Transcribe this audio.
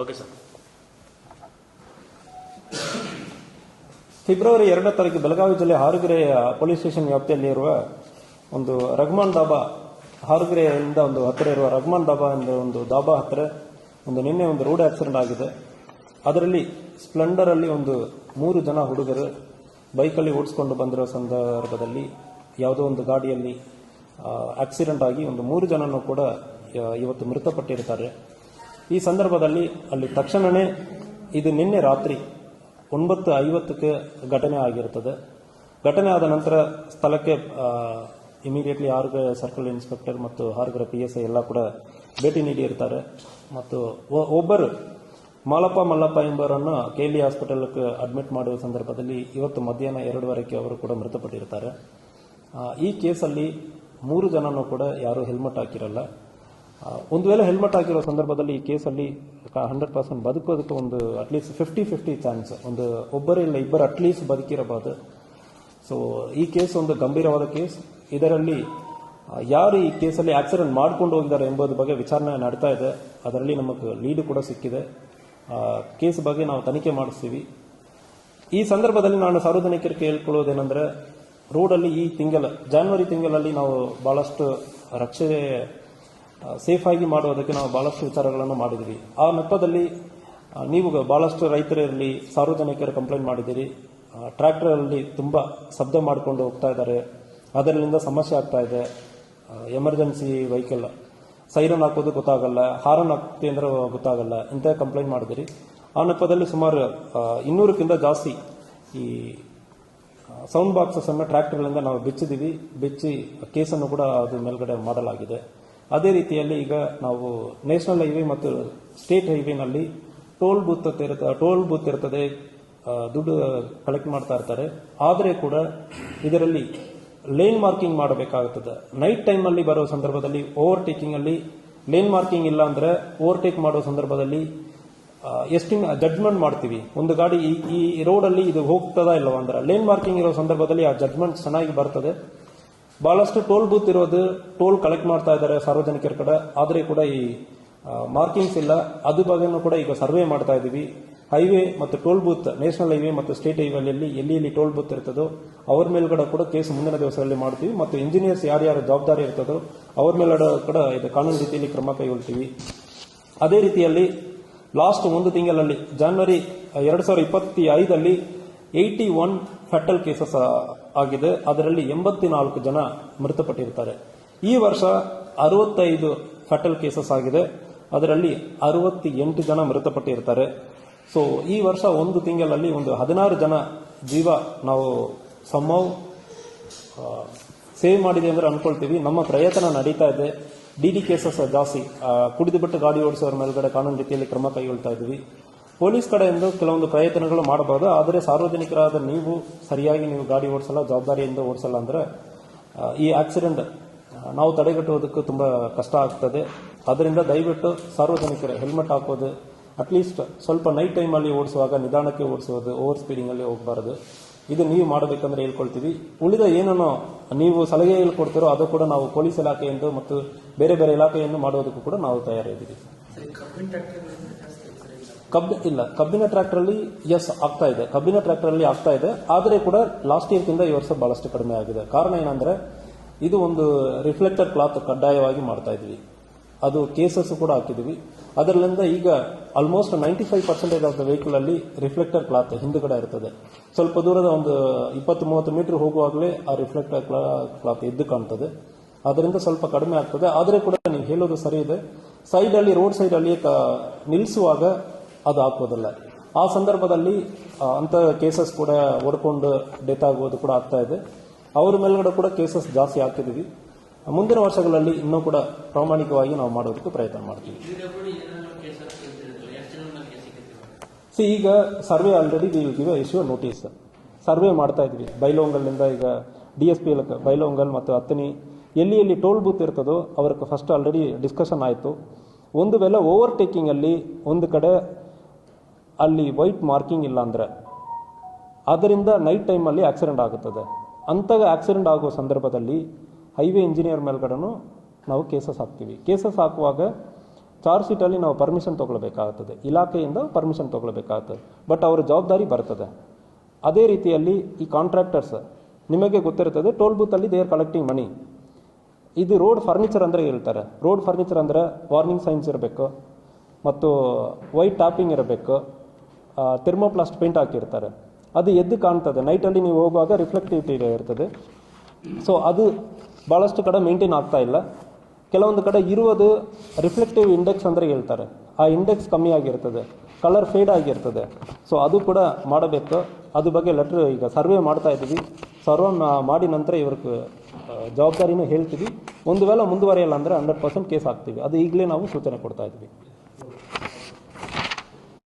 Okay sir. February 2 ತಾರೀಕು ಬೆಳಗಾವಿ ಜಿಲ್ಲೆ ಹಾರುಗೆರೆಯ police station ವ್ಯಾಪ್ತಿಯಲ್ಲಿರುವ ಒಂದು ರಹಮಾನ್ ದಾಬಾ, ಹಾರುಗೆರೆಯಿಂದ ಒಂದು ಹತ್ತಿರ ಇರುವ ರಹಮಾನ್ ದಾಬಾ ಎಂಬ ಒಂದು ದಾಬಾ ಹತ್ತಿರ ನಿನ್ನೆ ಒಂದು ರೋಡ್ ಆಕ್ಸಿಡೆಂಟ್ ಆಗಿದೆ. ಅದರಲ್ಲಿ ಸ್ಪ್ಲೆಂಡರ್ ಅಲ್ಲಿ 3 ಜನ ಹುಡುಗರು ಬೈಕಲ್ಲಿ ಓಡಿಸಿಕೊಂಡು ಬಂದಿರೋ ಸಂದರ್ಭದಲ್ಲಿ ಯಾವುದೋ ಒಂದು ಗಾಡಿಯಲ್ಲಿ ಆಕ್ಸಿಡೆಂಟ್ ಆಗಿ 3 ಜನನು ಕೂಡ ಇವತ್ತು ಮೃತಪಟ್ಟಿರ್ತಾರೆ. ಈ ಸಂದರ್ಭದಲ್ಲಿ ಅಲ್ಲಿ ತಕ್ಷಣವೇ ಇದು ನಿನ್ನೆ ರಾತ್ರಿ 9:50ಕ್ಕೆ ಘಟನೆ ಆಗಿರುತ್ತದೆ. ಘಟನೆ ಆದ ನಂತರ ಸ್ಥಳಕ್ಕೆ ಇಮಿಡಿಯೇಟ್ಲಿ ಹಾರುಗೆರೆ ಸರ್ಕಲ್ ಇನ್ಸ್ಪೆಕ್ಟರ್ ಮತ್ತು ಹಾರುಗೆರೆ PSI ಎಲ್ಲ ಕೂಡ ಭೇಟಿ ನೀಡಿರ್ತಾರೆ. ಮತ್ತು ಒಬ್ಬರು ಮಾಲಪ್ಪ ಮಲ್ಲಪ್ಪ ಎಂಬವರನ್ನು KLE ಹಾಸ್ಪಿಟಲ್ಗೆ ಅಡ್ಮಿಟ್ ಮಾಡುವ ಸಂದರ್ಭದಲ್ಲಿ ಇವತ್ತು ಮಧ್ಯಾಹ್ನ 2:15ಕ್ಕೆ ಅವರು ಕೂಡ ಮೃತಪಟ್ಟಿರ್ತಾರೆ. ಈ ಕೇಸಲ್ಲಿ 3 ಜನನೂ ಕೂಡ ಯಾರು ಹೆಲ್ಮೆಟ್ ಹಾಕಿರಲ್ಲ. ಒಂದು ವೇಳೆ ಹೆಲ್ಮೆಟ್ ಹಾಕಿರೋ ಸಂದರ್ಭದಲ್ಲಿ ಈ ಕೇಸಲ್ಲಿ 100% ಬದುಕೋದಕ್ಕೆ ಅಟ್ಲೀಸ್ಟ್ 50-50 ಚಾನ್ಸ್, ಒಬ್ಬರು ಇಲ್ಲ ಇಬ್ಬರು ಅಟ್ಲೀಸ್ಟ್ ಬದುಕಿರಬಹುದು. ಸೊ ಈ ಕೇಸ್ ಒಂದು ಗಂಭೀರವಾದ ಕೇಸ್. ಇದರಲ್ಲಿ ಯಾರು ಈ ಕೇಸಲ್ಲಿ ಆಕ್ಸಿಡೆಂಟ್ ಮಾಡ್ಕೊಂಡು ಹೋಗಿದ್ದಾರೆ ಎಂಬುದ್ರ ಬಗ್ಗೆ ವಿಚಾರಣೆ ನಡೀತಾ ಇದೆ. ಅದರಲ್ಲಿ ನಮಗೆ ಲೀಡ್ ಕೂಡ ಸಿಕ್ಕಿದೆ. ಕೇಸ್ ಬಗ್ಗೆ ನಾವು ತನಿಖೆ ಮಾಡಿಸ್ತೀವಿ. ಈ ಸಂದರ್ಭದಲ್ಲಿ ನಾನು ಸಾರ್ವಜನಿಕರಿಗೆ ಕೇಳ್ಕೊಳ್ಳೋದೇನೆಂದರೆ, ರೋಡಲ್ಲಿ ಈ ಜನವರಿ ತಿಂಗಳಲ್ಲಿ ನಾವು ಬಹಳಷ್ಟು ರಕ್ಷಣೆ ಸೇಫ್ ಆಗಿ ಮಾಡುವುದಕ್ಕೆ ನಾವು ಬಹಳಷ್ಟು ವಿಚಾರಗಳನ್ನು ಮಾಡಿದ್ವಿ. ಆ ನೆಪದಲ್ಲಿ ನೀವು ಬಹಳಷ್ಟು ರೈತರಲ್ಲಿ ಸಾರ್ವಜನಿಕರು ಕಂಪ್ಲೇಂಟ್ ಮಾಡಿದ್ದೀರಿ. ಟ್ರ್ಯಾಕ್ಟರಲ್ಲಿ ತುಂಬ ಶಬ್ದ ಮಾಡಿಕೊಂಡು ಹೋಗ್ತಾ ಇದ್ದಾರೆ, ಅದರಿಂದ ಸಮಸ್ಯೆ ಆಗ್ತಾ ಇದೆ. ಎಮರ್ಜೆನ್ಸಿ ವೆಹಿಕಲ್ ಸೈರನ್ ಹಾಕೋದು ಗೊತ್ತಾಗಲ್ಲ, ಹಾರನ್ ಹಾಕ್ತಿ ಅಂದ್ರೆ ಗೊತ್ತಾಗಲ್ಲ, ಇಂಥ ಕಂಪ್ಲೇಂಟ್ ಮಾಡಿದಿರಿ. ಆ ನೆಪದಲ್ಲಿ ಸುಮಾರು 200ಕ್ಕಿಂತ ಜಾಸ್ತಿ ಈ ಸೌಂಡ್ ಬಾಕ್ಸಸ್ ಅನ್ನು ಟ್ರ್ಯಾಕ್ಟರ್ಗಳಿಂದ ನಾವು ಬಿಚ್ಚಿ ಕೇಸನ್ನು ಕೂಡ ಅದು ಮೇಲ್ಗಡೆ ಮಾಡಲಾಗಿದೆ. ಅದೇ ರೀತಿಯಲ್ಲಿ ಈಗ ನಾವು ನ್ಯಾಷನಲ್ ಹೈವೇ ಮತ್ತು ಸ್ಟೇಟ್ ಹೈವೇನಲ್ಲಿ ಟೋಲ್ ಬೂತ್ ಇರ್ತದೆ, ದುಡ್ಡು ಕಲೆಕ್ಟ್ ಮಾಡ್ತಾ ಇರ್ತಾರೆ. ಆದರೆ ಕೂಡ ಇದರಲ್ಲಿ ಲೇನ್ ಮಾರ್ಕಿಂಗ್ ಮಾಡಬೇಕಾಗುತ್ತದೆ. ನೈಟ್ ಟೈಮಲ್ಲಿ ಬರೋ ಸಂದರ್ಭದಲ್ಲಿ ಓವರ್ಟೇಕಿಂಗ್ ಅಲ್ಲಿ ಲೇನ್ ಮಾರ್ಕಿಂಗ್ ಇಲ್ಲ ಅಂದ್ರೆ ಓವರ್ಟೇಕ್ ಮಾಡೋ ಸಂದರ್ಭದಲ್ಲಿ ಜಡ್ಜ್ಮೆಂಟ್ ಮಾಡ್ತೀವಿ. ಒಂದು ಗಾಡಿ ಈ ರೋಡಲ್ಲಿ ಇದು ಹೋಗ್ತದಾ ಇಲ್ಲವಾ ಅಂದ್ರೆ ಲೇನ್ ಮಾರ್ಕಿಂಗ್ ಇರೋ ಸಂದರ್ಭದಲ್ಲಿ ಆ ಜಡ್ಜ್ಮೆಂಟ್ ಚೆನ್ನಾಗಿ ಬರ್ತದೆ. ಬಹಳಷ್ಟು ಟೋಲ್ ಬೂತ್ ಇರೋದು ಟೋಲ್ ಕಲೆಕ್ಟ್ ಮಾಡ್ತಾ ಇದ್ದಾರೆ ಸಾರ್ವಜನಿಕರ ಕಡೆ, ಆದರೆ ಕೂಡ ಈ ಮಾರ್ಕಿಂಗ್ಸ್ ಇಲ್ಲ. ಅದು ಬಗ್ಗೆನೂ ಕೂಡ ಈಗ ಸರ್ವೆ ಮಾಡ್ತಾ ಇದ್ದೀವಿ. ಹೈವೇ ಮತ್ತು ಟೋಲ್ ಬೂತ್, ನ್ಯಾಷನಲ್ ಹೈವೇ ಮತ್ತು ಸ್ಟೇಟ್ ಹೈವೇಲಿ ಎಲ್ಲಿ ಟೋಲ್ ಬೂತ್ ಇರ್ತದೋ ಅವ್ರ ಮೇಲ್ಗಡೆ ಕೂಡ ಕೇಸ್ ಮುಂದಿನ ದಿವಸಗಳಲ್ಲಿ ಮಾಡ್ತೀವಿ. ಮತ್ತು ಇಂಜಿನಿಯರ್ಸ್ ಯಾರ್ಯಾರು ಜವಾಬ್ದಾರಿ ಇರ್ತದೋ ಅವ್ರ ಮೇಲ್ಗಡೆ ಕೂಡ ಇದು ಕಾನೂನು ರೀತಿಯಲ್ಲಿ ಕ್ರಮ ಕೈಗೊಳ್ತೀವಿ. ಅದೇ ರೀತಿಯಲ್ಲಿ ಲಾಸ್ಟ್ 1 ತಿಂಗಳಲ್ಲಿ ಜನವರಿ 2025 81 ಫೆಟಲ್ ಕೇಸಸ್ ಆಗಿದೆ. ಅದರಲ್ಲಿ 84 ಜನ ಮೃತಪಟ್ಟಿರ್ತಾರೆ. ಈ ವರ್ಷ 65 ಫೆಟಲ್ ಕೇಸಸ್ ಆಗಿದೆ. ಅದರಲ್ಲಿ 68 ಜನ ಮೃತಪಟ್ಟಿರ್ತಾರೆ. ಸೊ ಈ ವರ್ಷ 1 ತಿಂಗಳಲ್ಲಿ 16 ಜನ ಜೀವ ನಾವು ಸೇವ್ ಮಾಡಿದೆ ಅಂದ್ರೆ ಅನ್ಕೊಳ್ತೀವಿ. ನಮ್ಮ ಪ್ರಯತ್ನ ನಡೀತಾ ಇದೆ. DD ಕೇಸಸ್ ಜಾಸ್ತಿ, ಕುಡಿದು ಬಿಟ್ಟು ಗಾಡಿ ಓಡಿಸೋರ ಮೇಲ್ಗಡೆ ಕಾನೂನು ರೀತಿಯಲ್ಲಿ ಕ್ರಮ ಕೈಗೊಳ್ತಾ ಇದ್ವಿ. ಪೊಲೀಸ್ ಕಡೆಯಿಂದ ಕೆಲವೊಂದು ಪ್ರಯತ್ನಗಳು ಮಾಡಬಹುದು. ಆದರೆ ಸಾರ್ವಜನಿಕರಾದ ನೀವು ಸರಿಯಾಗಿ ಗಾಡಿ ಓಡಿಸಲ್ಲ, ಜವಾಬ್ದಾರಿಯಿಂದ ಓಡಿಸಲ್ಲ ಅಂದ್ರೆ ಈ ಆಕ್ಸಿಡೆಂಟ್ ನಾವು ತಡೆಗಟ್ಟುವುದಕ್ಕೂ ತುಂಬಾ ಕಷ್ಟ ಆಗ್ತದೆ. ಅದರಿಂದ ದಯವಿಟ್ಟು ಸಾರ್ವಜನಿಕರು ಹೆಲ್ಮೆಟ್ ಹಾಕೋದು, ಅಟ್ಲೀಸ್ಟ್ ಸ್ವಲ್ಪ ನೈಟ್ ಟೈಮಲ್ಲಿ ಓಡಿಸುವಾಗ ನಿಧಾನಕ್ಕೆ ಓಡಿಸೋದು, ಓವರ್ ಸ್ಪೀಡಿಂಗ್ ಅಲ್ಲಿ ಹೋಗಬಾರದು. ಇದು ನೀವು ಮಾಡಬೇಕಂದ್ರೆ ಹೇಳ್ಕೊಳ್ತೀವಿ. ಉಳಿದ ಏನನ್ನು ನೀವು ಸಲಹೆ ಹೇಳ್ಕೊಡ್ತೀರೋ ಅದು ಕೂಡ ನಾವು ಪೊಲೀಸ್ ಇಲಾಖೆಯಿಂದ ಮತ್ತು ಬೇರೆ ಬೇರೆ ಇಲಾಖೆಯನ್ನು ಮಾಡೋದಕ್ಕೂ ಕೂಡ ನಾವು ತಯಾರಿದ್ದೀವಿ. ಕಬ್ಬಿನ ಟ್ರ್ಯಾಕ್ಟರ್ ಅಲ್ಲಿ ಆಗ್ತಾ ಇದೆ. ಕಬ್ಬಿನ ಟ್ರ್ಯಾಕ್ಟರ್ ಅಲ್ಲಿ ಆಗ್ತಾ ಇದೆ. ಆದರೆ ಕೂಡ ಲಾಸ್ಟ್ ಇಯರ್ಗಿಂತ ಈ ವರ್ಷ ಬಹಳಷ್ಟು ಕಡಿಮೆ ಆಗಿದೆ. ಕಾರಣ ಏನಂದ್ರೆ ಇದು ಒಂದು ರಿಫ್ಲೆಕ್ಟರ್ ಕ್ಲಾತ್ ಕಡ್ಡಾಯವಾಗಿ ಮಾಡ್ತಾ ಇದ್ವಿ. ಅದು ಕೇಸಸ್ ಕೂಡ ಹಾಕಿದ್ವಿ. ಅದರಿಂದ ಈಗ ಆಲ್ಮೋಸ್ಟ್ 95% ಆಫ್ ದ ವೆಹಿಕಲ್ ಅಲ್ಲಿ ರಿಫ್ಲೆಕ್ಟರ್ ಕ್ಲಾತ್ ಹಿಂದುಗಡೆ ಇರ್ತದೆ. ಸ್ವಲ್ಪ ದೂರದ 20-30 ಮೀಟರ್ ಹೋಗುವಾಗಲೇ ಆ ರಿಫ್ಲೆಕ್ಟರ್ ಕ್ಲಾತ್ ಎದ್ದು ಕಾಣ್ತದೆ. ಅದರಿಂದ ಸ್ವಲ್ಪ ಕಡಿಮೆ ಆಗ್ತದೆ. ಆದರೆ ಕೂಡ ನೀವು ಹೇಳೋದು ಸರಿ ಇದೆ. ಸೈಡ್ ಅಲ್ಲಿ ರೋಡ್ ಸೈಡ್ ಅಲ್ಲಿ ನಿಲ್ಲಿಸುವಾಗ ಅದು ಹಾಕೋದಿಲ್ಲ. ಆ ಸಂದರ್ಭದಲ್ಲಿ ಅಂತ ಕೇಸಸ್ ಕೂಡ ಓಡ್ಕೊಂಡು ಡೆತ್ ಆಗುವುದು ಕೂಡ ಆಗ್ತಾ ಇದೆ. ಅವ್ರ ಮೇಲ್ಗಡೆ ಕೂಡ ಕೇಸಸ್ ಜಾಸ್ತಿ ಆಗ್ತಿದೀವಿ. ಮುಂದಿನ ವರ್ಷಗಳಲ್ಲಿ ಇನ್ನೂ ಕೂಡ ಪ್ರಾಮಾಣಿಕವಾಗಿ ನಾವು ಮಾಡೋದಕ್ಕೆ ಪ್ರಯತ್ನ ಮಾಡ್ತೀವಿ. ಈಗ survey already issue notice survey ಮಾಡ್ತಾ ಇದ್ವಿ. ಬೈಲೊಂಗಲ್ನಿಂದ ಈಗ DSP ಬೈಲೊಂಗಲ್ ಮತ್ತು ಹತ್ತನಿ ಎಲ್ಲಿ ಟೋಲ್ ಬೂತ್ ಇರ್ತದೋ ಅವ್ರಿಗೆ ಫಸ್ಟ್ ಆಲ್ರೆಡಿ ಡಿಸ್ಕಷನ್ ಆಯಿತು. ಒಂದು ವೇಳೆ ಓವರ್ಟೇಕಿಂಗ್ ಅಲ್ಲಿ ಒಂದು ಕಡೆ ಅಲ್ಲಿ ವೈಟ್ ಮಾರ್ಕಿಂಗ್ ಇಲ್ಲ ಅಂದ್ರೆ ಅದರಿಂದ ನೈಟ್ ಟೈಮಲ್ಲಿ ಆಕ್ಸಿಡೆಂಟ್ ಆಗುತ್ತದೆ. ಅಂಥ ಆಕ್ಸಿಡೆಂಟ್ ಆಗುವ ಸಂದರ್ಭದಲ್ಲಿ ಹೈವೇ ಇಂಜಿನಿಯರ್ ಮೇಲ್ಗಡೆನೂ ನಾವು ಕೇಸಸ್ ಹಾಕ್ತೀವಿ. ಕೇಸಸ್ ಹಾಕುವಾಗ ಚಾರ್ಜ್ ಶೀಟಲ್ಲಿ ನಾವು ಪರ್ಮಿಷನ್ ತೊಗೊಳ್ಬೇಕಾಗ್ತದೆ, ಇಲಾಖೆಯಿಂದ ಪರ್ಮಿಷನ್ ತೊಗೊಳ್ಬೇಕಾಗ್ತದೆ, ಬಟ್ ಅವರ ಜವಾಬ್ದಾರಿ ಬರ್ತದೆ. ಅದೇ ರೀತಿಯಲ್ಲಿ ಈ ಕಾಂಟ್ರಾಕ್ಟರ್ಸ್ ನಿಮಗೆ ಗೊತ್ತಿರ್ತದೆ, ಟೋಲ್ ಬೂತಲ್ಲಿ ದೇ ಆರ್ ಕಲೆಕ್ಟಿಂಗ್ ಮನಿ. ಇದು ರೋಡ್ ಫರ್ನಿಚರ್ ಅಂದರೆ ಹೇಳ್ತಾರೆ. ರೋಡ್ ಫರ್ನಿಚರ್ ಅಂದರೆ ವಾರ್ನಿಂಗ್ ಸೈನ್ಸ್ ಇರಬೇಕು, ಮತ್ತು ವೈಟ್ ಟ್ಯಾಪಿಂಗ್ ಇರಬೇಕು, ಥೆರ್ಮೋಪ್ಲಾಸ್ಟ್ ಪೇಂಟ್ ಹಾಕಿರ್ತಾರೆ. ಅದು ಎದ್ದು ಕಾಣ್ತದೆ, ನೈಟಲ್ಲಿ ನೀವು ಹೋಗುವಾಗ ರಿಫ್ಲೆಕ್ಟಿವಿಟಿ ಇರ್ತದೆ. ಸೊ ಅದು ಭಾಳಷ್ಟು ಕಡೆ ಮೇಂಟೈನ್ ಆಗ್ತಾ ಇಲ್ಲ. ಕೆಲವೊಂದು ಕಡೆ ಇರುವುದು ರಿಫ್ಲೆಕ್ಟಿವ್ ಇಂಡೆಕ್ಸ್ ಅಂದರೆ ಹೇಳ್ತಾರೆ, ಆ ಇಂಡೆಕ್ಸ್ ಕಮ್ಮಿ ಆಗಿರ್ತದೆ, ಕಲರ್ ಫೇಡ್ ಆಗಿರ್ತದೆ. ಸೊ ಅದು ಕೂಡ ಮಾಡಬೇಕು. ಅದ್ರ ಬಗ್ಗೆ ಲೆಟ್ರ್ ಈಗ ಸರ್ವೆ ಮಾಡ್ತಾ ಇದ್ದೀವಿ. ಸರ್ವೆ ಮಾಡಿ ನಂತರ ಇವ್ರಿಗೆ ಜವಾಬ್ದಾರಿನೂ ಹೇಳ್ತೀವಿ. ಒಂದು ವೇಳೆ ಮುಂದುವರಿಯಲ್ಲ ಅಂದರೆ 100% ಕೇಸ್ ಹಾಕ್ತೀವಿ. ಅದು ಈಗಲೇ ನಾವು ಸೂಚನೆ ಕೊಡ್ತಾ ಇದ್ವಿ.